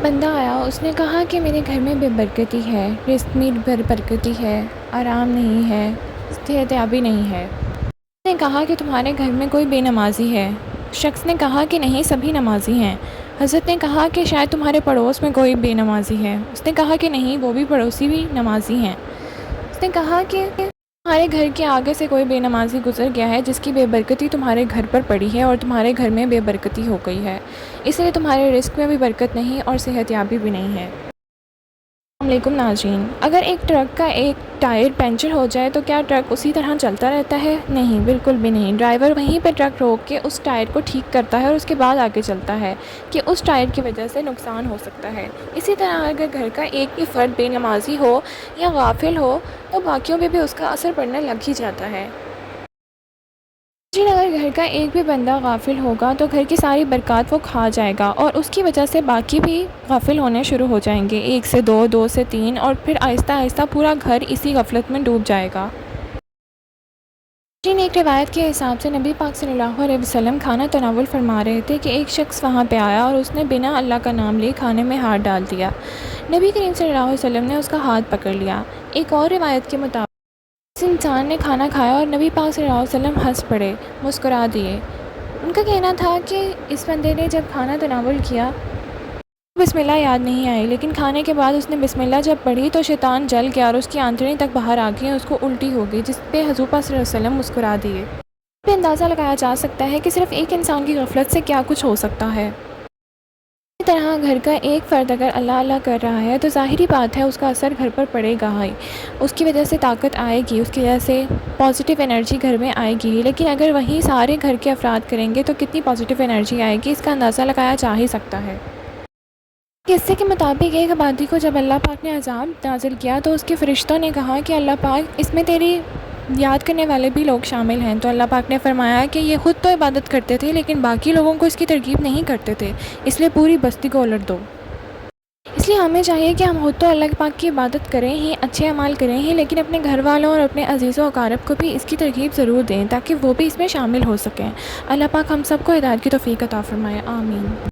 بندہ آیا، اس نے کہا کہ میرے گھر میں بے برکتی ہے، رزق میں برکتی ہے، آرام نہیں ہے، صحت یابی نہیں ہے۔ اس نے کہا کہ تمہارے گھر میں کوئی بے نمازی ہے۔ شخص نے کہا کہ نہیں، سبھی نمازی ہیں۔ حضرت نے کہا کہ شاید تمہارے پڑوس میں کوئی بے نمازی ہے۔ اس نے کہا کہ نہیں، وہ بھی پڑوسی بھی نمازی ہیں۔ اس نے کہا کہ تمہارے گھر کے آگے سے کوئی بے نمازی گزر گیا ہے جس کی بے برکتی تمہارے گھر پر پڑی ہے اور تمہارے گھر میں بے برکتی ہو گئی ہے، اس لیے تمہارے رزق میں بھی برکت نہیں اور صحت یابی بھی نہیں ہے۔ السلام علیکم ناظرین، اگر ایک ٹرک کا ایک ٹائر پنچر ہو جائے تو کیا ٹرک اسی طرح چلتا رہتا ہے؟ نہیں، بالکل بھی نہیں۔ ڈرائیور وہیں پہ ٹرک روک کے اس ٹائر کو ٹھیک کرتا ہے اور اس کے بعد آگے چلتا ہے کہ اس ٹائر کی وجہ سے نقصان ہو سکتا ہے۔ اسی طرح اگر گھر کا ایک بھی فرد بے نمازی ہو یا غافل ہو تو باقیوں پہ بھی اس کا اثر پڑنے لگ ہی جاتا ہے۔ لیکن اگر گھر کا ایک بھی بندہ غافل ہوگا تو گھر کی ساری برکات وہ کھا جائے گا اور اس کی وجہ سے باقی بھی غافل ہونے شروع ہو جائیں گے، 1 سے 2، 2 سے 3، اور پھر آہستہ آہستہ پورا گھر اسی غفلت میں ڈوب جائے گا۔ ایک روایت کے حساب سے نبی پاک صلی اللہ علیہ وسلم کھانا تناول فرما رہے تھے کہ ایک شخص وہاں پہ آیا اور اس نے بنا اللہ کا نام لیے کھانے میں ہاتھ ڈال دیا۔ نبی کریم صلی اللہ علیہ وسلم نے اس کا ہاتھ پکڑ لیا۔ ایک اور روایت کے مطابق اس انسان نے کھانا کھایا اور نبی پاک صلی اللہ علیہ وسلم ہنس پڑے، مسکرا دیے۔ ان کا کہنا تھا کہ اس بندے نے جب کھانا تناول کیا بسم اللہ یاد نہیں آئی، لیکن کھانے کے بعد اس نے بسم اللہ جب پڑھی تو شیطان جل گیا اور اس کی آنتڑی تک باہر آ گئی اور اس کو الٹی ہو گئی، جس پہ حضور پاک صلی اللہ علیہ وسلم مسکرا دیے۔ اس پہ اندازہ لگایا جا سکتا ہے کہ صرف ایک انسان کی غفلت سے کیا کچھ ہو سکتا ہے۔ اسی طرح گھر کا ایک فرد اگر اللہ اللہ کر رہا ہے تو ظاہری بات ہے اس کا اثر گھر پر پڑے گا ہی، اس کی وجہ سے طاقت آئے گی، اس کی وجہ سے پازیٹیو انرجی گھر میں آئے گی، لیکن اگر وہی سارے گھر کے افراد کریں گے تو کتنی پازیٹیو انرجی آئے گی، اس کا اندازہ لگایا جا ہی سکتا ہے۔ قصے کے مطابق ایک آبادی کو جب اللہ پاک نے عذاب نازل کیا تو اس کے فرشتوں نے کہا کہ اللہ پاک، اس میں تیری یاد کرنے والے بھی لوگ شامل ہیں، تو اللہ پاک نے فرمایا کہ یہ خود تو عبادت کرتے تھے لیکن باقی لوگوں کو اس کی ترغیب نہیں کرتے تھے، اس لیے پوری بستی کو الٹ دو۔ اس لیے ہمیں چاہیے کہ ہم خود تو اللہ پاک کی عبادت کریں ہی، اچھے اعمال کریں ہی، لیکن اپنے گھر والوں اور اپنے عزیز و اقارب کو بھی اس کی ترغیب ضرور دیں تاکہ وہ بھی اس میں شامل ہو سکیں۔ اللہ پاک ہم سب کو ہدایت کی توفیق عطا فرمائے، آمین۔